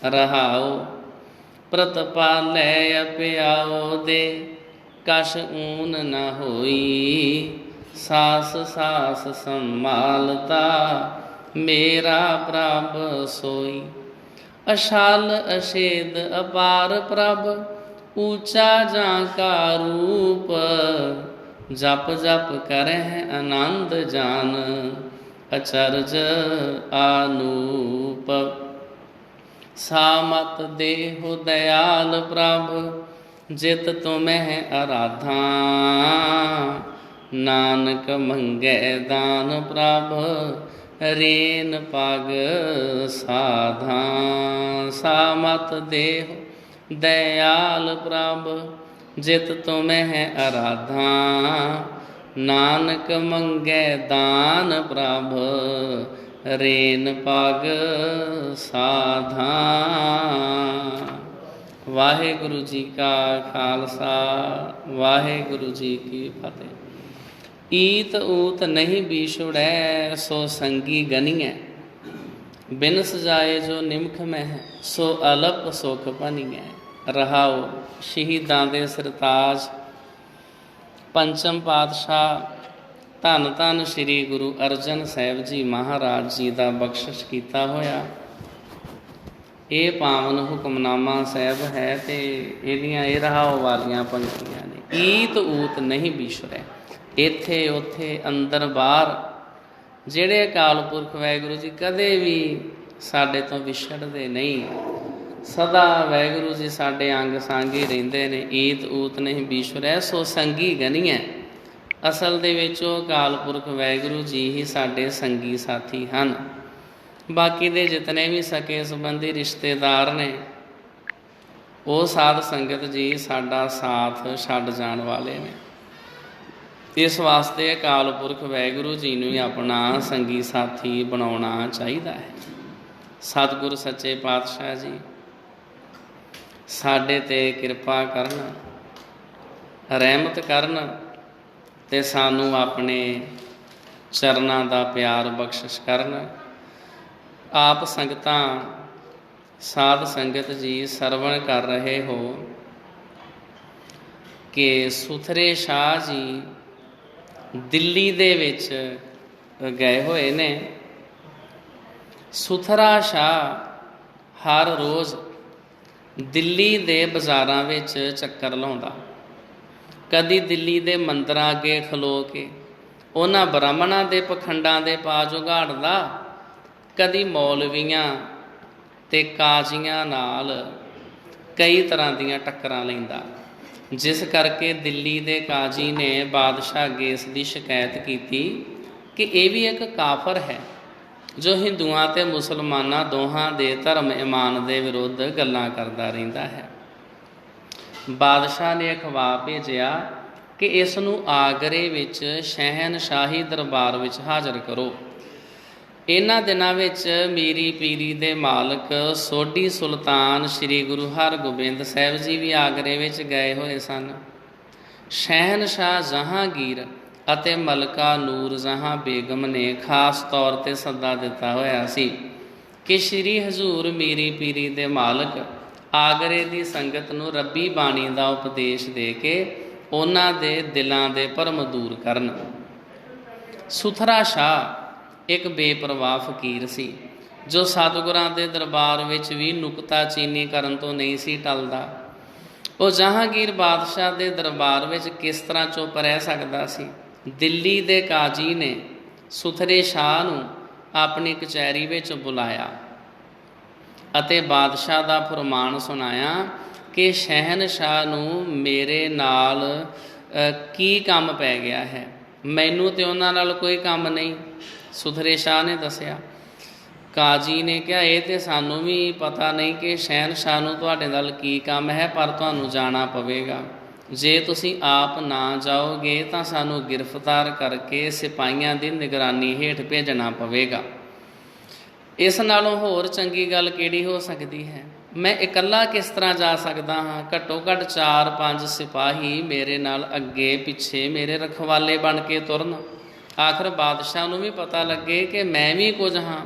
रहाओ। प्रतपालै अप्याओ दे, कश ऊन न होई। सास सास संभालता, मेरा प्रभ सोई। अशाल अशेद अपार प्रभ, ऊंचा जाका रूप। जप जप करह आनंद जान, अचरज आनूप। सामत देहु दयाल प्रभ, जित तुम्हें आराधा। नानक मंगै दान प्रभ, रेन पग साधा। सामत देहु दयाल प्रभ, जित तुम्हें आराधा। नानक मंगै दान प्रभ, रेन पग साधा। वाहिगुरु जी का खालसा, वाहिगुरु जी की फतेह। ईत ऊत नहीं बीछुड़ै, सो संगी गनिए। बिन सजाए जो निमख में है, सो अलप सुख बनिए। रहाओ। शहीदां दे सरताज पंचम पातशाह धन धन श्री गुरु अर्जन साहिब जी महाराज जी का बख्शिश किया होया ये पावन हुक्मनामा साहिब है। तो इहदियां ये रहाओ वालियां पंक्तियां ने। ईत ऊत नहीं बिछड़ै, इत्थे उत्थे अंदर बाहर ਜਿਹੜੇ ਅਕਾਲ ਪੁਰਖ ਵਾਹਿਗੁਰੂ ਜੀ ਕਦੇ ਵੀ ਸਾਡੇ ਤੋਂ ਵਿਛੜਦੇ ਨਹੀਂ। ਸਦਾ ਵਾਹਿਗੁਰੂ ਜੀ ਸਾਡੇ ਅੰਗ ਸੰਗ ਹੀ ਰਹਿੰਦੇ ਨੇ। ਈਤ ਊਤ ਨਹੀਂ ਬਿਛੜੈ, ਸੋ ਸੰਗੀ ਗਨੀਐ। ਅਸਲ ਦੇ ਵਿੱਚ ਉਹ ਅਕਾਲ ਪੁਰਖ ਵਾਹਿਗੁਰੂ ਜੀ ਹੀ ਸਾਡੇ ਸੰਗੀ ਸਾਥੀ ਹਨ। ਬਾਕੀ ਦੇ ਜਿਤਨੇ ਵੀ ਸਕੇ ਸੰਬੰਧੀ ਰਿਸ਼ਤੇਦਾਰ ਨੇ ਉਹ ਸਾਧ ਸੰਗਤ ਜੀ ਸਾਡਾ ਸਾਥ ਛੱਡ ਜਾਣ ਵਾਲੇ ਨੇ। इस वास्ते अकाल पुरख वाहिगुरू जी नूं ही अपना संगी साथी बनाउणा चाहीदा है। सतगुर सच्चे पातशाह जी साडे ते किरपा करन, रहमत करन ते सानू अपने चरनां दा प्यार बख्शिश करन। आप संगतां साध संगत जी सरवण कर रहे हो कि सुथरे शाह जी दिल्ली दे विच गए हुए ने। सुथरा शाह हर रोज़ दिल्ली दे बाज़ारां विच चक्कर लाउंदा। कदी दिल्ली दे मंदिरां अगे खलो के उन्हां ब्राह्मणां दे पखंडां दे पाज उघाड़दा, कदी मौलवियां ते काजियां नाल कई तरह दीयां टक्करां लैंदा। जिस करके दिल्ली दे काजी ने बादशाह अगे इस दी शिकायत की कि यह भी एक काफर है जो हिंदुआं ते मुसलमानां दोहां दे धर्म ईमान दे विरुद्ध गल्लां करदा रहिंदा है। बादशाह ने अखवा भेजिया कि इस नूं आगरे विच शहनशाही दरबार विच हाज़र करो। इन्हां दिनां विच मीरी पीरी दे मालक सोढी सुल्तान श्री गुरु हरगोबिंद साहिब जी भी आगरे विच गए हुए सन। शहनशाह जहांगीर अते मलका नूर जहां बेगम ने खास तौर पर सद्दा दिता होया सी कि श्री हजूर मीरी पीरी दे मालक आगरे दी संगत नूं रब्बी बाणी दा उपदेश दे के उन्हां दे दिलां दे भरम दूर करन। सुथरा शाह एक बेपरवाह फकीर सी जो सतगुरां दे दरबार विच भी नुकता चीनी करन तो नहीं सी टलदा। वो जहांगीर बादशाह दे दरबार विच किस तरह चुप रह सकदा सी। दिल्ली दे काजी ने सुथरे शाह नूं अपनी कचहरी विच बुलाया अते बादशाह दा फरमान सुनाया कि शहनशाह नूं मेरे नाल की काम पै गया है, मैनू ते उन्हां नाल कोई काम नहीं। सुथरे शाह ने दसिया। काजी ने कहा यह तो सानू भी पता नहीं कि शहनशाह नूं तुहाडे नाल की काम है, पर तुहानूं जाना पवेगा। जे तुसीं आप ना जाओगे तो सानू गिरफ्तार करके सिपाहियां दी निगरानी हेठ भेजना पवेगा। इस नालों होर चंगी गल किहड़ी हो सकती है। मैं इकल्ला किस तरह जा सकदा हाँ। घट्टो घट्ट 4-5 सिपाही मेरे नाल अगे पिछे मेरे रखवाले बन के तुरन। आखिर बादशाह नूं भी पता लगे कि मैं भी कुछ हाँ।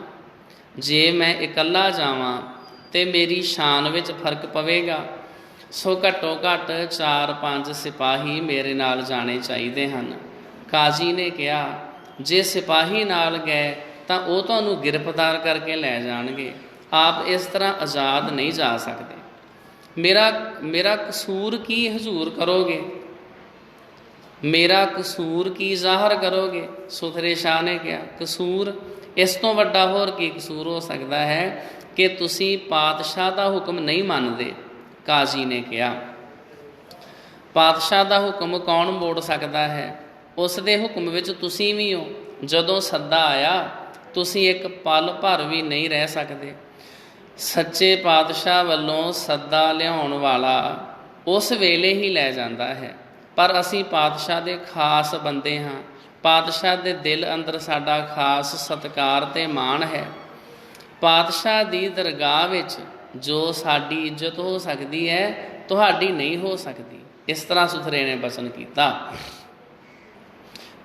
जे मैं इकल्ला जावां ਤੇ ਮੇਰੀ ਸ਼ਾਨ ਵਿੱਚ ਫਰਕ ਪਵੇਗਾ। ਸੋ ਘੱਟੋ ਘੱਟ 4-5 ਸਿਪਾਹੀ ਮੇਰੇ ਨਾਲ ਜਾਣੇ ਚਾਹੀਦੇ ਹਨ। ਕਾਜ਼ੀ ਨੇ ਕਿਹਾ, ਜੇ ਸਿਪਾਹੀ ਨਾਲ ਗਏ ਤਾਂ ਉਹ ਤੁਹਾਨੂੰ ਗ੍ਰਿਫਤਾਰ ਕਰਕੇ ਲੈ ਜਾਣਗੇ, ਆਪ ਇਸ ਤਰ੍ਹਾਂ ਆਜ਼ਾਦ ਨਹੀਂ ਜਾ ਸਕਦੇ। ਮੇਰਾ ਕਸੂਰ ਕੀ ਹਜ਼ੂਰ ਕਰੋਗੇ? ਮੇਰਾ ਕਸੂਰ ਕੀ ਜ਼ਾਹਰ ਕਰੋਗੇ? ਸੁਥਰੇ ਸ਼ਾਹ ਨੇ ਕਿਹਾ, ਕਸੂਰ ਇਸ ਤੋਂ ਵੱਡਾ ਹੋਰ ਕੀ ਕਸੂਰ ਹੋ ਸਕਦਾ ਹੈ ਕਿ ਤੁਸੀਂ ਪਾਤਸ਼ਾਹ ਦਾ ਹੁਕਮ ਨਹੀਂ ਮੰਨਦੇ। ਕਾਜ਼ੀ ਨੇ ਕਿਹਾ, ਪਾਤਸ਼ਾਹ ਦਾ ਹੁਕਮ ਕੌਣ ਮੋੜ ਸਕਦਾ ਹੈ? ਉਸ ਦੇ ਹੁਕਮ ਵਿੱਚ ਤੁਸੀਂ ਵੀ ਹੋ। ਜਦੋਂ ਸੱਦਾ ਆਇਆ ਤੁਸੀਂ ਇੱਕ ਪਲ ਭਰ ਵੀ ਨਹੀਂ ਰਹਿ ਸਕਦੇ। ਸੱਚੇ ਪਾਤਸ਼ਾਹ ਵੱਲੋਂ ਸੱਦਾ ਲਿਆਉਣ ਵਾਲਾ ਉਸ ਵੇਲੇ ਹੀ ਲੈ ਜਾਂਦਾ ਹੈ, ਪਰ ਅਸੀਂ ਪਾਤਸ਼ਾਹ ਦੇ ਖਾਸ ਬੰਦੇ ਹਾਂ। ਪਾਤਸ਼ਾਹ ਦੇ ਦਿਲ ਅੰਦਰ ਸਾਡਾ ਖਾਸ ਸਤਿਕਾਰ ਅਤੇ ਮਾਣ ਹੈ। ਪਾਤਸ਼ਾਹ ਦੀ ਦਰਗਾਹ ਵਿੱਚ ਜੋ ਸਾਡੀ ਇੱਜ਼ਤ ਹੋ ਸਕਦੀ ਹੈ, ਤੁਹਾਡੀ ਨਹੀਂ ਹੋ ਸਕਦੀ। ਇਸ ਤਰ੍ਹਾਂ ਸੁਥਰੇ ਨੇ ਬਚਨ ਕੀਤਾ।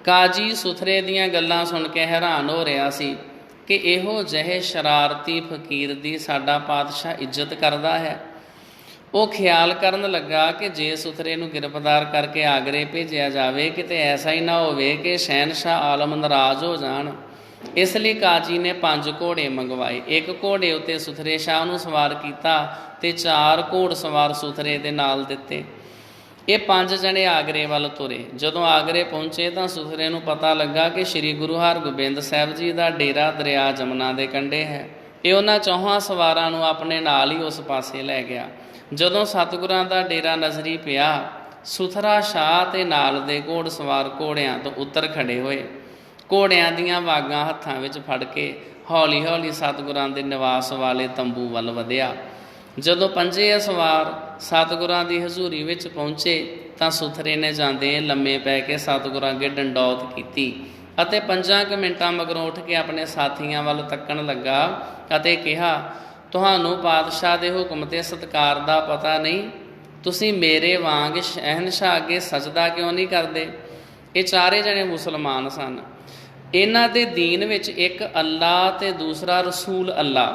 ਕਾਜ਼ੀ ਸੁਥਰੇ ਦੀਆਂ ਗੱਲਾਂ ਸੁਣ ਕੇ ਹੈਰਾਨ ਹੋ ਰਿਹਾ ਸੀ ਕਿ ਇਹੋ ਜਿਹੇ ਸ਼ਰਾਰਤੀ ਫਕੀਰ ਦੀ ਸਾਡਾ ਪਾਤਸ਼ਾਹ ਇੱਜ਼ਤ ਕਰਦਾ ਹੈ। ਉਹ ਖਿਆਲ ਕਰਨ ਲੱਗਾ ਕਿ ਜੇ ਸੁਥਰੇ ਨੂੰ ਗ੍ਰਿਫਤਾਰ ਕਰਕੇ ਆਗਰੇ ਭੇਜਿਆ ਜਾਵੇ, ਕਿਤੇ ਐਸਾ ਹੀ ਨਾ ਹੋਵੇ ਕਿ ਸ਼ਹਿਨਸ਼ਾਹ ਆਲਮ ਨਾਰਾਜ਼ ਹੋ ਜਾਣ। ਇਸ ਲਈ ਕਾਜ਼ੀ ਨੇ 5 ਘੋੜੇ ਮੰਗਵਾਏ। ਇੱਕ ਘੋੜੇ ਉੱਤੇ ਸੁਥਰੇ ਸ਼ਾਹ ਨੂੰ ਸਵਾਰ ਕੀਤਾ ਅਤੇ 4 ਘੋੜ ਸਵਾਰ ਸੁਥਰੇ ਦੇ ਨਾਲ ਦਿੱਤੇ। ਇਹ 5 ਜਣੇ ਆਗਰੇ ਵੱਲ ਤੁਰੇ। ਜਦੋਂ ਆਗਰੇ ਪਹੁੰਚੇ ਤਾਂ ਸੁਥਰੇ ਨੂੰ ਪਤਾ ਲੱਗਾ ਕਿ ਸ੍ਰੀ ਗੁਰੂ ਹਰਗੋਬਿੰਦ ਸਾਹਿਬ ਜੀ ਦਾ ਡੇਰਾ ਦਰਿਆ ਜਮਨਾ ਦੇ ਕੰਢੇ ਹੈ। ਇਹ ਉਹਨਾਂ 4 ਸਵਾਰਾਂ ਨੂੰ ਆਪਣੇ ਨਾਲ ਹੀ ਉਸ ਪਾਸੇ ਲੈ ਗਿਆ। ਜਦੋਂ ਸਤਿਗੁਰਾਂ ਦਾ ਡੇਰਾ ਨਜ਼ਰੀ ਪਿਆ, ਸੁਥਰਾ ਸ਼ਾਹ ਅਤੇ ਨਾਲ ਦੇ ਘੋੜ ਸਵਾਰ ਘੋੜਿਆਂ ਤੋਂ ਉੱਤਰ ਖੜ੍ਹੇ ਹੋਏ। ਘੋੜਿਆਂ ਦੀਆਂ ਵਾਗਾਂ ਹੱਥਾਂ ਵਿੱਚ ਫੜ ਕੇ ਹੌਲੀ ਹੌਲੀ ਸਤਿਗੁਰਾਂ ਦੇ ਨਿਵਾਸ ਵਾਲੇ ਤੰਬੂ ਵੱਲ ਵਧਿਆ। ਜਦੋਂ 5 ਸਵਾਰ ਸਤਿਗੁਰਾਂ ਦੀ ਹਜ਼ੂਰੀ ਵਿੱਚ ਪਹੁੰਚੇ ਤਾਂ ਸੁਥਰੇ ਨੇ ਜਾਂਦੇ ਲੰਮੇ ਪੈ ਕੇ ਸਤਿਗੁਰਾਂ ਅੱਗੇ ਡੰਡੌਤ ਕੀਤੀ ਅਤੇ 5 ਮਿੰਟਾਂ ਮਗਰੋਂ ਉੱਠ ਕੇ ਆਪਣੇ ਸਾਥੀਆਂ ਵੱਲ ਤੱਕਣ ਲੱਗਾ ਅਤੇ ਕਿਹਾ, ਤੁਹਾਨੂੰ ਪਾਤਸ਼ਾਹ ਦੇ ਹੁਕਮ ਅਤੇ ਸਤਿਕਾਰ ਦਾ ਪਤਾ ਨਹੀਂ? ਤੁਸੀਂ ਮੇਰੇ ਵਾਂਗ ਸ਼ਹਿਨਸ਼ਾਹ ਅੱਗੇ ਸਜਦਾ ਕਿਉਂ ਨਹੀਂ ਕਰਦੇ? ਇਹ 4 ਜਣੇ ਮੁਸਲਮਾਨ ਸਨ। ਇਹਨਾਂ ਦੇ ਦੀਨ ਵਿੱਚ ਇੱਕ ਅੱਲਾ ਅਤੇ ਦੂਸਰਾ ਰਸੂਲ ਅੱਲਾ,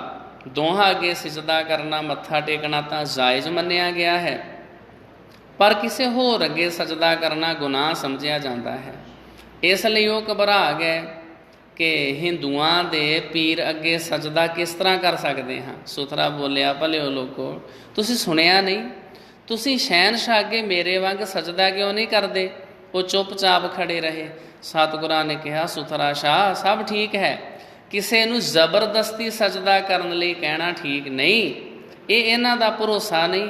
ਦੋਹਾਂ ਅੱਗੇ ਸਿਜਦਾ ਕਰਨਾ, ਮੱਥਾ ਟੇਕਣਾ ਤਾਂ ਜਾਇਜ਼ ਮੰਨਿਆ ਗਿਆ ਹੈ, ਪਰ ਕਿਸੇ ਹੋਰ ਅੱਗੇ ਸਜਦਾ ਕਰਨਾ ਗੁਨਾਹ ਸਮਝਿਆ ਜਾਂਦਾ ਹੈ। ਇਸ ਲਈ ਉਹ ਘਬਰਾ ਗਏ ਕਿ ਹਿੰਦੂਆਂ ਦੇ ਪੀਰ ਅੱਗੇ ਸਜਦਾ ਕਿਸ ਤਰ੍ਹਾਂ ਕਰ ਸਕਦੇ ਹਾਂ। ਸੁਥਰਾ ਬੋਲਿਆ, ਭਲਿਓ ਲੋਕੋ, ਤੁਸੀਂ ਸੁਣਿਆ ਨਹੀਂ? ਤੁਸੀਂ ਸ਼ਹਿਨਸ਼ਾਹ ਅੱਗੇ ਮੇਰੇ ਵਾਂਗ ਸਜਦਾ ਕਿਉਂ ਨਹੀਂ ਕਰਦੇ? ਉਹ ਚੁੱਪਚਾਪ ਖੜੇ ਰਹੇ। ਸਤਿਗੁਰਾਂ ਨੇ ਕਿਹਾ, ਸੁਥਰਾ ਸ਼ਾਹ, ਸਭ ਠੀਕ ਹੈ, ਕਿਸੇ ਨੂੰ ਜ਼ਬਰਦਸਤੀ ਸਜਦਾ ਕਰਨ ਲਈ ਕਹਿਣਾ ਠੀਕ ਨਹੀਂ। ਇਹ ਇਹਨਾਂ ਦਾ ਭਰੋਸਾ ਨਹੀਂ,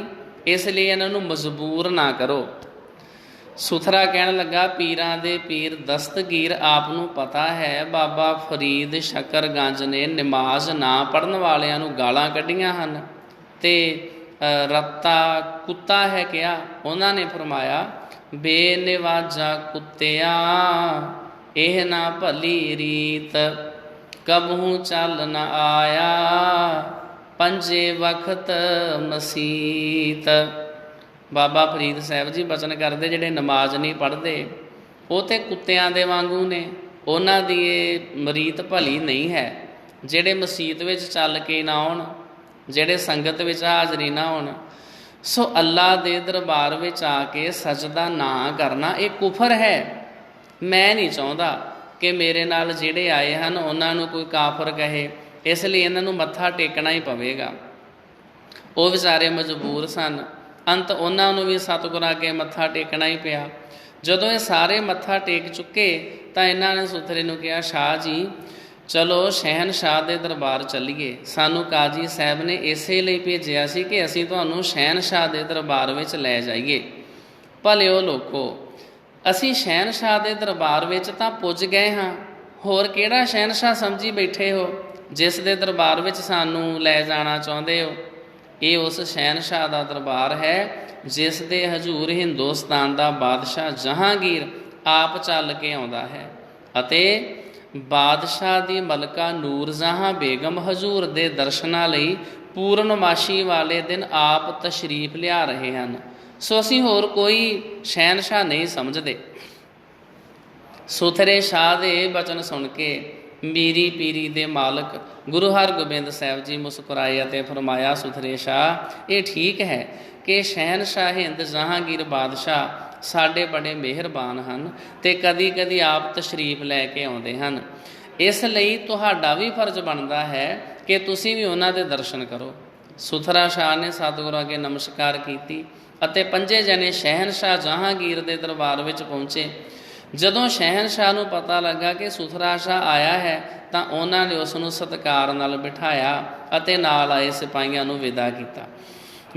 ਇਸ ਲਈ ਇਹਨਾਂ ਨੂੰ ਮਜਬੂਰ ਨਾ ਕਰੋ। ਸੁਥਰਾ ਕਹਿਣ ਲੱਗਾ, ਪੀਰਾਂ ਦੇ ਪੀਰ ਦਸਤਗੀਰ ਆਪ ਨੂੰ ਪਤਾ ਹੈ ਬਾਬਾ ਫਰੀਦ ਸ਼ਕਰਗੰਜ ਨੇ ਨਮਾਜ਼ ਨਾ ਪੜ੍ਹਨ ਵਾਲਿਆਂ ਨੂੰ ਗਾਲਾਂ ਕੱਢੀਆਂ ਹਨ ਅਤੇ ਰੱਤਾ ਕੁੱਤਾ ਹੈ ਕਿਹਾ। ਉਹਨਾਂ ਨੇ ਫਰਮਾਇਆ, ਬੇਨਿਵਾਜਾ ਕੁੱਤਿਆ ਇਹ ਨਾ ਭਲੀ ਰੀਤ, ਕਬਹੂ ਚੱਲ ਨਾ ਆਇਆ 5 ਵਕਤ ਮਸੀਤ। ਬਾਬਾ ਫਰੀਦ ਸਾਹਿਬ ਜੀ ਬਚਨ ਕਰਦੇ, ਜਿਹੜੇ ਨਮਾਜ਼ ਨਹੀਂ ਪੜ੍ਹਦੇ ਉਹ ਤਾਂ ਕੁੱਤਿਆਂ ਦੇ ਵਾਂਗੂ ਨੇ, ਉਹਨਾਂ ਦੀ ਇਹ ਮਰੀਤ ਭਲੀ ਨਹੀਂ ਹੈ। ਜਿਹੜੇ ਮਸੀਤ ਵਿੱਚ ਚੱਲ ਕੇ ਨਾ ਆਉਣ, ਜਿਹੜੇ ਸੰਗਤ ਵਿੱਚ ਹਾਜ਼ਰੀ ਨਾ ਹੋਣ। ਸੋ ਅੱਲਾ ਦੇ ਦਰਬਾਰ ਵਿੱਚ ਆ ਕੇ ਸਜਦਾ ਨਾ ਕਰਨਾ ਇਹ ਕੁਫਰ ਹੈ। ਮੈਂ ਨਹੀਂ ਚਾਹੁੰਦਾ ਕਿ ਮੇਰੇ ਨਾਲ ਜਿਹੜੇ ਆਏ ਹਨ ਉਹਨਾਂ ਨੂੰ ਕੋਈ ਕਾਫਰ ਕਹੇ, ਇਸ ਲਈ ਇਹਨਾਂ ਨੂੰ ਮੱਥਾ ਟੇਕਣਾ ਹੀ ਪਵੇਗਾ। ਉਹ ਵਿਚਾਰੇ ਮਜਬੂਰ ਸਨ। ਅੰਤ ਉਹਨਾਂ ਨੂੰ ਵੀ ਸਤਿਗੁਰਾਂ ਅੱਗੇ ਮੱਥਾ ਟੇਕਣਾ ਹੀ ਪਿਆ। ਜਦੋਂ ਇਹ ਸਾਰੇ ਮੱਥਾ ਟੇਕ ਚੁੱਕੇ ਤਾਂ ਇਹਨਾਂ ਨੇ ਸੁਥਰੇ ਨੂੰ ਕਿਹਾ, ਸ਼ਾਹ ਜੀ ਚਲੋ ਸ਼ਹਿਨਸ਼ਾਹ ਦੇ ਦਰਬਾਰ ਚੱਲੀਏ। ਸਾਨੂੰ ਕਾਜ਼ੀ ਸਾਹਿਬ ਨੇ ਇਸੇ ਲਈ ਭੇਜਿਆ ਸੀ ਕਿ ਅਸੀਂ ਤੁਹਾਨੂੰ ਸ਼ਹਿਨਸ਼ਾਹ ਦੇ ਦਰਬਾਰ ਵਿੱਚ ਲੈ ਜਾਈਏ। ਭਲਿਓ ਲੋਕੋ, ਅਸੀਂ ਸ਼ਹਿਨਸ਼ਾਹ ਦੇ ਦਰਬਾਰ ਵਿੱਚ ਤਾਂ ਪੁੱਜ ਗਏ ਹਾਂ, ਹੋਰ ਕਿਹੜਾ ਸ਼ਹਿਨਸ਼ਾਹ ਸਮਝੀ ਬੈਠੇ ਹੋ ਜਿਸ ਦੇ ਦਰਬਾਰ ਵਿੱਚ ਸਾਨੂੰ ਲੈ ਜਾਣਾ ਚਾਹੁੰਦੇ ਹੋ? ਇਹ ਉਸ ਸ਼ਹਿਨਸ਼ਾਹ ਦਾ ਦਰਬਾਰ ਹੈ ਜਿਸ ਦੇ ਹਜ਼ੂਰ ਹਿੰਦੁਸਤਾਨ ਦਾ ਬਾਦਸ਼ਾਹ ਜਹਾਂਗੀਰ ਆਪ ਚੱਲ ਕੇ ਆਉਂਦਾ ਹੈ ਅਤੇ ਬਾਦਸ਼ਾਹ ਦੀ ਮਲਕਾ ਨੂਰਜਹਾਂ ਬੇਗਮ ਹਜ਼ੂਰ ਦੇ ਦਰਸ਼ਨਾਂ ਲਈ ਪੂਰਨਮਾਸ਼ੀ ਵਾਲੇ ਦਿਨ ਆਪ ਤਸ਼ਰੀਫ ਲਿਆ ਰਹੇ ਹਨ। ਸੋ ਅਸੀਂ ਹੋਰ ਕੋਈ ਸ਼ਹਿਨਸ਼ਾਹ ਨਹੀਂ ਸਮਝਦੇ। ਸੁਥਰੇ ਸ਼ਾਹ ਦੇ ਬਚਨ ਸੁਣ ਕੇ ਮੀਰੀ ਪੀਰੀ ਦੇ ਮਾਲਕ ਗੁਰੂ ਹਰਗੋਬਿੰਦ ਸਾਹਿਬ ਜੀ ਮੁਸਕਰਾਏ ਅਤੇ ਫਰਮਾਇਆ, ਸੁਥਰੇ ਸ਼ਾਹ, ਇਹ ਠੀਕ ਹੈ ਕਿ ਸ਼ਹਿਨਸ਼ਾਹ ਹਿੰਦ ਜਹਾਂਗੀਰ ਬਾਦਸ਼ਾਹ ਸਾਡੇ ਬੜੇ ਮਿਹਰਬਾਨ ਹਨ ਅਤੇ ਕਦੀ ਕਦੀ ਆਪ ਤਸ਼ਰੀਫ ਲੈ ਕੇ ਆਉਂਦੇ ਹਨ। ਇਸ ਲਈ ਤੁਹਾਡਾ ਵੀ ਫਰਜ਼ ਬਣਦਾ ਹੈ ਕਿ ਤੁਸੀਂ ਵੀ ਉਹਨਾਂ ਦੇ ਦਰਸ਼ਨ ਕਰੋ। ਸੁਥਰਾ ਸ਼ਾਹ ਨੇ ਸਤਿਗੁਰੂ ਅੱਗੇ ਨਮਸਕਾਰ ਕੀਤੀ ਅਤੇ ਪੰਜੇ ਜਣੇ ਸ਼ਹਿਨਸ਼ਾਹ ਜਹਾਂਗੀਰ ਦੇ ਦਰਬਾਰ ਵਿੱਚ ਪਹੁੰਚੇ। ਜਦੋਂ ਸ਼ਹਿਨਸ਼ਾਹ ਨੂੰ ਪਤਾ ਲੱਗਾ ਕਿ ਸੁਥਰਾ ਸ਼ਾਹ ਆਇਆ ਹੈ ਤਾਂ ਉਹਨਾਂ ਨੇ ਉਸ ਨੂੰ ਸਤਿਕਾਰ ਨਾਲ ਬਿਠਾਇਆ ਅਤੇ ਨਾਲ ਆਏ ਸਿਪਾਹੀਆਂ ਨੂੰ ਵਿਦਾ ਕੀਤਾ।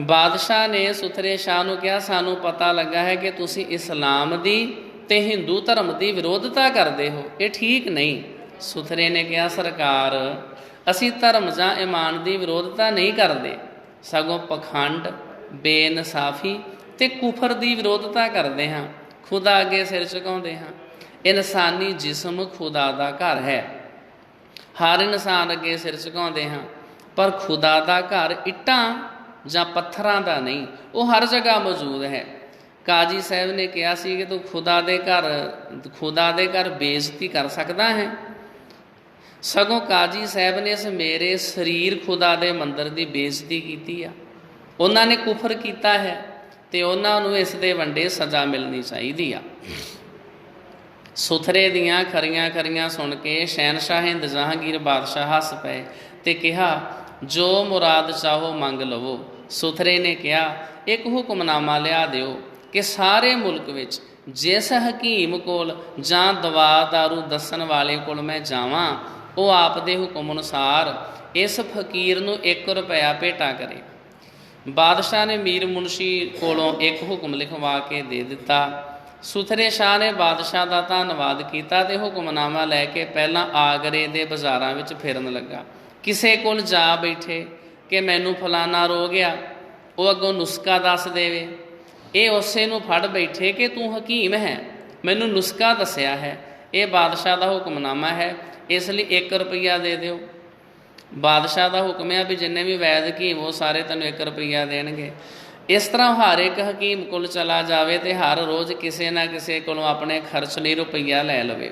ਬਾਦਸ਼ਾਹ ਨੇ ਸੁਥਰੇ ਸ਼ਾਹ ਨੂੰ ਕਿਹਾ, ਸਾਨੂੰ ਪਤਾ ਲੱਗਾ ਹੈ ਕਿ ਤੁਸੀਂ ਇਸਲਾਮ ਦੀ ਅਤੇ ਹਿੰਦੂ ਧਰਮ ਦੀ ਵਿਰੋਧਤਾ ਕਰਦੇ ਹੋ, ਇਹ ਠੀਕ ਨਹੀਂ। ਸੁਥਰੇ ਨੇ ਕਿਹਾ, ਸਰਕਾਰ, ਅਸੀਂ ਧਰਮ ਜਾਂ ਈਮਾਨ ਦੀ ਵਿਰੋਧਤਾ ਨਹੀਂ ਕਰਦੇ, ਸਗੋਂ ਪਖੰਡ, ਬੇਇਨਸਾਫੀ ਅਤੇ ਕੁਫਰ ਦੀ ਵਿਰੋਧਤਾ ਕਰਦੇ ਹਾਂ। ਖੁਦਾ ਅੱਗੇ ਸਿਰ ਝੁਕਾਉਂਦੇ ਹਾਂ। ਇਨਸਾਨੀ ਜਿਸਮ ਖੁਦਾ ਦਾ ਘਰ ਹੈ, ਹਰ ਇਨਸਾਨ ਅੱਗੇ ਸਿਰ ਝੁਕਾਉਂਦੇ ਹਾਂ, ਪਰ ਖੁਦਾ ਦਾ ਘਰ ਇੱਟਾਂ ਜਾਂ ਪੱਥਰਾਂ ਦਾ ਨਹੀਂ, ਉਹ ਹਰ ਜਗ੍ਹਾ ਮੌਜੂਦ ਹੈ। ਕਾਜੀ ਸਾਹਿਬ ਨੇ ਕਿਹਾ ਸੀ ਕਿ ਤੂੰ ਖੁਦਾ ਦੇ ਘਰ ਬੇਇੱਜ਼ਤੀ ਕਰ ਸਕਦਾ ਹੈ। ਸਗੋਂ ਕਾਜੀ ਸਾਹਿਬ ਨੇ ਇਸ ਮੇਰੇ ਸਰੀਰ ਖੁਦਾ ਦੇ ਮੰਦਰ ਦੀ ਬੇਇੱਜ਼ਤੀ ਕੀਤੀ ਆ। ਉਹਨਾਂ ਨੇ ਕੁਫਰ ਕੀਤਾ ਹੈ ਅਤੇ ਉਹਨਾਂ ਨੂੰ ਇਸ ਦੇ ਵੰਡੇ ਸਜ਼ਾ ਮਿਲਣੀ ਚਾਹੀਦੀ ਆ। ਸੁਥਰੇ ਦੀਆਂ ਖਰੀਆਂ ਸੁਣ ਕੇ ਸ਼ਹਿਨਸ਼ਾਹ ਹਿੰਦ ਜਹਾਂਗੀਰ ਬਾਦਸ਼ਾਹ ਹੱਸ ਪਏ ਅਤੇ ਕਿਹਾ, ਜੋ ਮੁਰਾਦ ਚਾਹੋ ਮੰਗ ਲਵੋ। ਸੁਥਰੇ ਨੇ ਕਿਹਾ, ਇੱਕ ਹੁਕਮਨਾਮਾ ਲਿਆ ਦਿਓ ਕਿ ਸਾਰੇ ਮੁਲਕ ਵਿੱਚ ਜਿਸ ਹਕੀਮ ਕੋਲ ਜਾਂ ਦਵਾ ਦਾਰੂ ਦੱਸਣ ਵਾਲੇ ਕੋਲ ਮੈਂ ਜਾਵਾਂ, ਉਹ ਆਪ ਦੇ ਹੁਕਮ ਅਨੁਸਾਰ ਇਸ ਫਕੀਰ ਨੂੰ 1 ਰੁਪਇਆ ਭੇਟਾ ਕਰੇ। ਬਾਦਸ਼ਾਹ ਨੇ ਮੀਰ ਮੁਨਸ਼ੀ ਕੋਲੋਂ ਇੱਕ ਹੁਕਮ ਲਿਖਵਾ ਕੇ ਦੇ ਦਿੱਤਾ। ਸੁਥਰੇ ਸ਼ਾਹ ਨੇ ਬਾਦਸ਼ਾਹ ਦਾ ਧੰਨਵਾਦ ਕੀਤਾ ਅਤੇ ਹੁਕਮਨਾਮਾ ਲੈ ਕੇ ਪਹਿਲਾਂ ਆਗਰੇ ਦੇ ਬਾਜ਼ਾਰਾਂ ਵਿੱਚ ਫਿਰਨ ਲੱਗਾ। ਕਿਸੇ ਕੋਲ ਜਾ ਬੈਠੇ ਕਿ ਮੈਨੂੰ ਫਲਾਨਾ ਰੋਗ ਆ, ਉਹ ਅੱਗੋਂ ਨੁਸਖਾ ਦੱਸ ਦੇਵੇ। ਇਹ ਉਸੇ ਨੂੰ ਫੜ ਬੈਠੇ ਕਿ ਤੂੰ ਹਕੀਮ ਹੈ, ਮੈਨੂੰ ਨੁਸਖਾ ਦੱਸਿਆ ਹੈ, ਇਹ ਬਾਦਸ਼ਾਹ ਦਾ ਹੁਕਮਨਾਮਾ ਹੈ, ਇਸ ਲਈ 1 ਰੁਪਈਆ ਦੇ ਦਿਓ। ਬਾਦਸ਼ਾਹ ਦਾ ਹੁਕਮ ਹੈ ਵੀ ਜਿੰਨੇ ਵੀ ਵੈਦ ਹਕੀਮ ਉਹ ਸਾਰੇ ਤੈਨੂੰ 1 ਰੁਪਈਆ ਦੇਣਗੇ। ਇਸ ਤਰ੍ਹਾਂ ਹਰ ਇੱਕ ਹਕੀਮ ਕੋਲ ਚਲਾ ਜਾਵੇ ਅਤੇ ਹਰ ਰੋਜ਼ ਕਿਸੇ ਨਾ ਕਿਸੇ ਕੋਲੋਂ ਆਪਣੇ ਖਰਚ ਲਈ ਰੁਪਈਆ ਲੈ ਲਵੇ।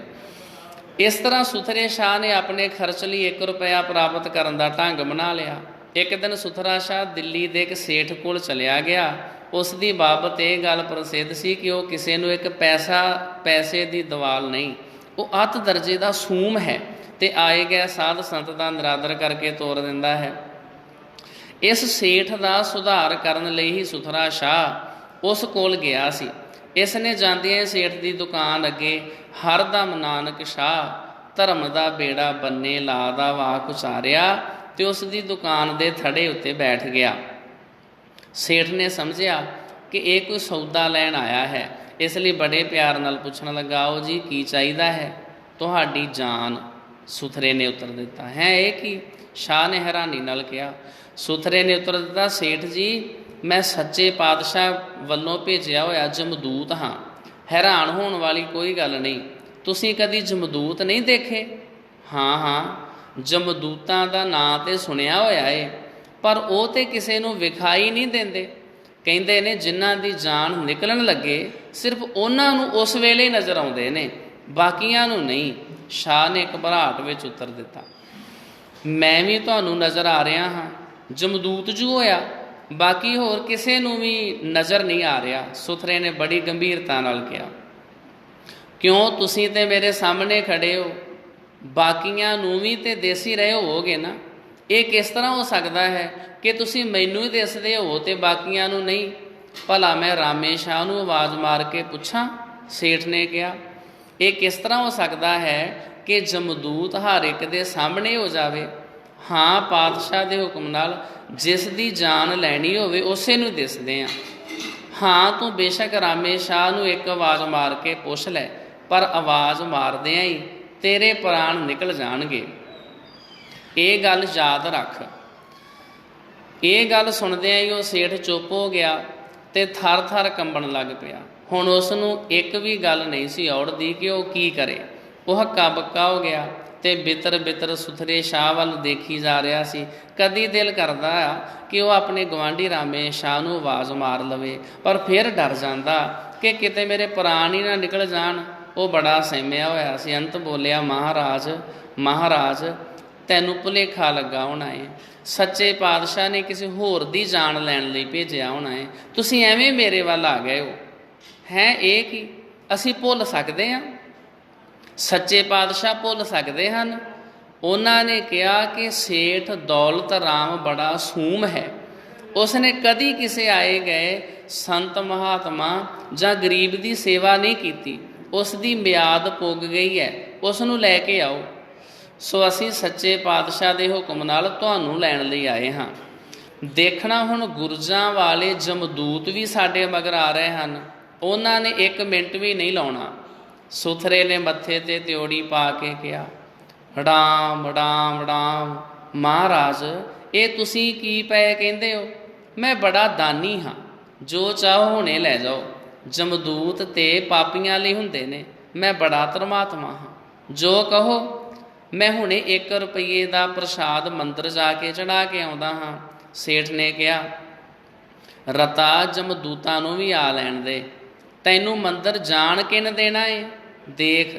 ਇਸ ਤਰ੍ਹਾਂ ਸੁਥਰੇ ਸ਼ਾਹ ਨੇ ਆਪਣੇ ਖਰਚ ਲਈ 1 ਰੁਪਇਆ ਪ੍ਰਾਪਤ ਕਰਨ ਦਾ ਢੰਗ ਬਣਾ ਲਿਆ। ਇੱਕ ਦਿਨ ਸੁਥਰਾ ਸ਼ਾਹ ਦਿੱਲੀ ਦੇ ਇੱਕ ਸੇਠ ਕੋਲ ਚਲਿਆ ਗਿਆ। ਉਸ ਦੀ ਬਾਬਤ ਇਹ ਗੱਲ ਪ੍ਰਸਿੱਧ ਸੀ ਕਿ ਉਹ ਕਿਸੇ ਨੂੰ ਇੱਕ ਪੈਸੇ ਦੀ ਦਵਾਲ ਨਹੀਂ, ਉਹ ਅੱਤ ਦਰਜੇ ਦਾ ਸੂਮ ਹੈ ਅਤੇ ਆਏ ਗਏ ਸਾਧ ਸੰਤ ਦਾ ਨਿਰਾਦਰ ਕਰਕੇ ਤੋਰ ਦਿੰਦਾ ਹੈ। ਇਸ ਸੇਠ ਦਾ ਸੁਧਾਰ ਕਰਨ ਲਈ ਹੀ ਸੁਥਰਾ ਸ਼ਾਹ ਉਸ ਕੋਲ ਗਿਆ ਸੀ। ਇਸ ਨੇ ਜਾਂਦਿਆਂ ਸੇਠ ਦੀ ਦੁਕਾਨ ਅੱਗੇ ਹਰਦਮ ਨਾਨਕ ਸ਼ਾਹ ਧਰਮ ਦਾ ਬੇੜਾ ਬੰਨੇ ਲਾ ਦਾ ਵਾਕ ਉਚਾਰਿਆ ਅਤੇ ਉਸ ਦੀ ਦੁਕਾਨ ਦੇ ਥੜੇ ਉੱਤੇ ਬੈਠ ਗਿਆ। ਸੇਠ ਨੇ ਸਮਝਿਆ ਕਿ ਇਹ ਕੋਈ ਸੌਦਾ ਲੈਣ ਆਇਆ ਹੈ, ਇਸ ਲਈ ਬੜੇ ਪਿਆਰ ਨਾਲ ਪੁੱਛਣ ਲੱਗਾ, ਆਓ ਜੀ, ਕੀ ਚਾਹੀਦਾ ਹੈ? ਤੁਹਾਡੀ ਜਾਨ। ਸੁਥਰੇ ਨੇ ਉੱਤਰ ਦਿੱਤਾ। ਹੈ ਇਹ ਕੀ? ਸ਼ਾਹ ਨੇ ਹੈਰਾਨੀ ਨਾਲ ਕਿਹਾ। ਸੁਥਰੇ ਨੇ ਉੱਤਰ ਦਿੱਤਾ, ਸੇਠ ਜੀ, ਮੈਂ ਸੱਚੇ ਪਾਤਸ਼ਾਹ ਵੱਲੋਂ ਭੇਜਿਆ ਹੋਇਆ ਜਮਦੂਤ ਹਾਂ। ਹੈਰਾਨ ਹੋਣ ਵਾਲੀ ਕੋਈ ਗੱਲ ਨਹੀਂ। ਤੁਸੀਂ ਕਦੀ ਜਮਦੂਤ ਨਹੀਂ ਦੇਖੇ? ਹਾਂ, ਜਮਦੂਤਾਂ ਦਾ ਨਾਂ ਤਾਂ ਸੁਣਿਆ ਹੋਇਆ ਏ, ਪਰ ਉਹ ਤਾਂ ਕਿਸੇ ਨੂੰ ਵਿਖਾਈ ਨਹੀਂ ਦਿੰਦੇ। ਕਹਿੰਦੇ ਨੇ ਜਿਨ੍ਹਾਂ ਦੀ ਜਾਨ ਨਿਕਲਣ ਲੱਗੇ ਸਿਰਫ ਉਹਨਾਂ ਨੂੰ ਉਸ ਵੇਲੇ ਨਜ਼ਰ ਆਉਂਦੇ ਨੇ, ਬਾਕੀਆਂ ਨੂੰ ਨਹੀਂ। ਸ਼ਾਹ ਨੇ ਘਬਰਾਹਟ ਵਿੱਚ ਉੱਤਰ ਦਿੱਤਾ, ਮੈਂ ਵੀ ਤੁਹਾਨੂੰ ਨਜ਼ਰ ਆ ਰਿਹਾ ਹਾਂ। ਜਮਦੂਤ ਜੂ ਹੋਇਆ, ਬਾਕੀ ਹੋਰ ਕਿਸੇ ਨੂੰ ਵੀ ਨਜ਼ਰ ਨਹੀਂ ਆ ਰਿਹਾ। ਸੁਥਰੇ ਨੇ ਬੜੀ ਗੰਭੀਰਤਾ ਨਾਲ ਕਿਹਾ, ਕਿਉਂ? ਤੁਸੀਂ ਤੇ ਮੇਰੇ ਸਾਹਮਣੇ ਖੜੇ ਹੋ, ਬਾਕੀਆਂ ਨੂੰ ਵੀ ਤੇ ਦੇਸੀ ਰਹੇ ਹੋਵੋਗੇ ਨਾ। ਇਹ ਕਿਸ ਤਰ੍ਹਾਂ ਹੋ ਸਕਦਾ ਹੈ ਕਿ ਤੁਸੀਂ ਮੈਨੂੰ ਹੀ ਦਿਸਦੇ ਹੋ ਅਤੇ ਬਾਕੀਆਂ ਨੂੰ ਨਹੀਂ? ਭਲਾ ਮੈਂ ਰਾਮੇ ਸ਼ਾਹ ਨੂੰ ਆਵਾਜ਼ ਮਾਰ ਕੇ ਪੁੱਛਾਂ? ਸੇਠ ਨੇ ਕਿਹਾ, ਇਹ ਕਿਸ ਤਰ੍ਹਾਂ ਹੋ ਸਕਦਾ ਹੈ ਕਿ ਜਮਦੂਤ ਹਰ ਇੱਕ ਦੇ ਸਾਹਮਣੇ ਹੋ ਜਾਵੇ? ਹਾਂ, ਪਾਤਸ਼ਾਹ ਦੇ ਹੁਕਮ ਨਾਲ ਜਿਸ ਦੀ ਜਾਨ ਲੈਣੀ ਹੋਵੇ ਉਸੇ ਨੂੰ ਦਿਸਦੇ ਹਾਂ। ਹਾਂ, ਤੂੰ ਬੇਸ਼ੱਕ ਰਾਮੇ ਸ਼ਾਹ ਨੂੰ ਇੱਕ ਆਵਾਜ਼ ਮਾਰ ਕੇ ਪੁੱਛ ਲੈ, ਪਰ ਆਵਾਜ਼ ਮਾਰਦਿਆਂ ਹੀ ਤੇਰੇ ਪ੍ਰਾਣ ਨਿਕਲ ਜਾਣਗੇ। ਇਹ ਗੱਲ ਯਾਦ ਰੱਖ। ਇਹ ਗੱਲ ਸੁਣਦਿਆਂ ਹੀ ਉਹ ਸੇਠ ਚੁੱਪ ਹੋ ਗਿਆ ਅਤੇ ਥਰ ਕੰਬਣ ਲੱਗ ਪਿਆ। ਹੁਣ ਉਸ ਨੂੰ ਇੱਕ ਵੀ ਗੱਲ ਨਹੀਂ ਸੀ ਔੜਦੀ ਕਿ ਉਹ ਕੀ ਕਰੇ। ਉਹ ਹੱਕਾ ਬੱਕਾ ਹੋ ਗਿਆ ਅਤੇ ਬਿਤਰ ਸੁਥਰੇ ਸ਼ਾਹ ਵੱਲ ਦੇਖੀ ਜਾ ਰਿਹਾ ਸੀ। ਕਦੀ ਦਿਲ ਕਰਦਾ ਕਿ ਉਹ ਆਪਣੇ ਗੁਆਂਢੀ ਰਾਮੇ ਸ਼ਾਹ ਨੂੰ ਆਵਾਜ਼ ਮਾਰ ਲਵੇ, ਪਰ ਫਿਰ ਡਰ ਜਾਂਦਾ ਕਿ ਕਿਤੇ ਮੇਰੇ ਪ੍ਰਾਣ ਹੀ ਨਾ ਨਿਕਲ ਜਾਣ। ਉਹ ਬੜਾ ਸਹਿਮਿਆ ਹੋਇਆ ਸੀ। ਅੰਤ ਬੋਲਿਆ, ਮਹਾਰਾਜ ਤੈਨੂੰ ਭੁਲੇਖਾ ਲੱਗਾ ਹੋਣਾ ਏ, ਸੱਚੇ ਪਾਤਸ਼ਾਹ ਨੇ ਕਿਸੇ ਹੋਰ ਦੀ ਜਾਨ ਲੈਣ ਲਈ ਭੇਜਿਆ ਹੋਣਾ ਏ, ਤੁਸੀਂ ਐਵੇਂ ਮੇਰੇ ਵੱਲ ਆ ਗਏ ਹੋ। ਹੈ ਇਹ ਕੀ ਅਸੀਂ ਭੁੱਲ ਸਕਦੇ ਹਾਂ? ਸੱਚੇ ਪਾਤਸ਼ਾਹ ਭੁੱਲ ਸਕਦੇ ਹਨ? ਉਹਨਾਂ ਨੇ ਕਿਹਾ ਕਿ ਸੇਠ ਦੌਲਤ ਰਾਮ ਬੜਾ ਸੂਮ ਹੈ, ਉਸਨੇ ਕਦੀ ਕਿਸੇ ਆਏ ਗਏ ਸੰਤ ਮਹਾਤਮਾ ਜਾਂ ਗਰੀਬ ਦੀ ਸੇਵਾ ਨਹੀਂ ਕੀਤੀ, ਉਸ ਦੀ ਮਿਆਦ ਪੁੱਗ ਗਈ ਹੈ, ਉਸ ਨੂੰ ਲੈ ਕੇ ਆਓ। ਸੋ ਅਸੀਂ ਸੱਚੇ ਪਾਤਸ਼ਾਹ ਦੇ ਹੁਕਮ ਨਾਲ ਤੁਹਾਨੂੰ ਲੈਣ ਲਈ ਆਏ ਹਾਂ। ਦੇਖਣਾ ਹੁਣ ਗੁਰਜਾਂ ਵਾਲੇ ਜਮਦੂਤ ਵੀ ਸਾਡੇ ਮਗਰ ਆ ਰਹੇ ਹਨ, ਉਹਨਾਂ ਨੇ 1 ਮਿੰਟ ਵੀ ਨਹੀਂ ਲਾਉਣਾ। ਸੁਥਰੇ ਨੇ ਮੱਥੇ 'ਤੇ ਤਿਉੜੀ ਪਾ ਕੇ ਕਿਹਾ, ਰਾਮ ਰਾਮ ਰਾਮ। ਮਹਾਰਾਜ ਇਹ ਤੁਸੀਂ ਕੀ ਪਏ ਕਹਿੰਦੇ ਹੋ? ਮੈਂ ਬੜਾ ਦਾਨੀ ਹਾਂ, ਜੋ ਚਾਹੋ ਹੁਣੇ ਲੈ ਜਾਓ। ਜਮਦੂਤ ਤੇ ਪਾਪੀਆਂ ਲਈ ਹੁੰਦੇ ਨੇ, ਮੈਂ ਬੜਾ ਧਰਮਾਤਮਾ ਹਾਂ, ਜੋ ਕਹੋ ਮੈਂ ਹੁਣੇ 1 ਰੁਪਈਏ ਦਾ ਪ੍ਰਸ਼ਾਦ ਮੰਦਰ ਜਾ ਕੇ ਚੜਾ ਕੇ ਆਉਂਦਾ ਹਾਂ। ਸੇਠ ਨੇ ਕਿਹਾ, ਰਤਾ ਜਮਦੂਤਾਂ ਨੂੰ ਵੀ ਆ ਲੈਣ ਦੇ, ਤੈਨੂੰ ਮੰਦਰ ਜਾਣ ਕਿਨ ਦੇਣਾ ਏ? ਦੇਖ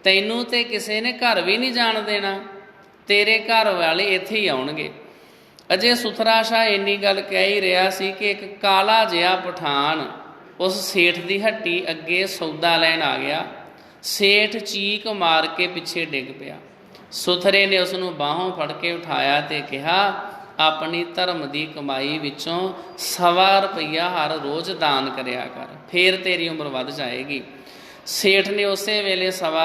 ਤੈਨੂੰ ਤੇ ਕਿਸੇ ਨੇ ਘਰ ਵੀ ਨਹੀਂ ਜਾਣ ਦੇਣਾ, ਤੇਰੇ ਘਰ ਵਾਲੇ ਇੱਥੇ ਹੀ ਆਉਣਗੇ। ਅਜੇ ਸੁਥਰਾ ਸ਼ਾਹ ਇੰਨੀ ਗੱਲ ਕਹਿ ਹੀ ਰਿਹਾ ਸੀ ਕਿ ਇੱਕ ਕਾਲਾ ਜਿਹਾ ਪਠਾਨ ਉਸ ਸੇਠ ਦੀ ਹੱਟੀ ਅੱਗੇ ਸੌਦਾ ਲੈਣ ਆ ਗਿਆ। ਸੇਠ ਚੀਕ ਮਾਰ ਕੇ ਪਿੱਛੇ ਡਿੱਗ ਪਿਆ। ਸੁਥਰੇ ਨੇ ਉਸ ਨੂੰ ਬਾਹੋਂ ਫੜ ਕੇ ਉਠਾਇਆ ਤੇ ਕਿਹਾ, ਆਪਣੀ ਧਰਮ ਦੀ ਕਮਾਈ ਵਿੱਚੋਂ 1.25 ਰੁਪਈਆ ਹਰ ਰੋਜ਼ ਦਾਨ ਕਰਿਆ ਕਰ, ਫੇਰ ਤੇਰੀ ਉਮਰ ਵੱਧ ਜਾਏਗੀ। ਸੇਠ ਨੇ ਉਸੇ ਵੇਲੇ 1.25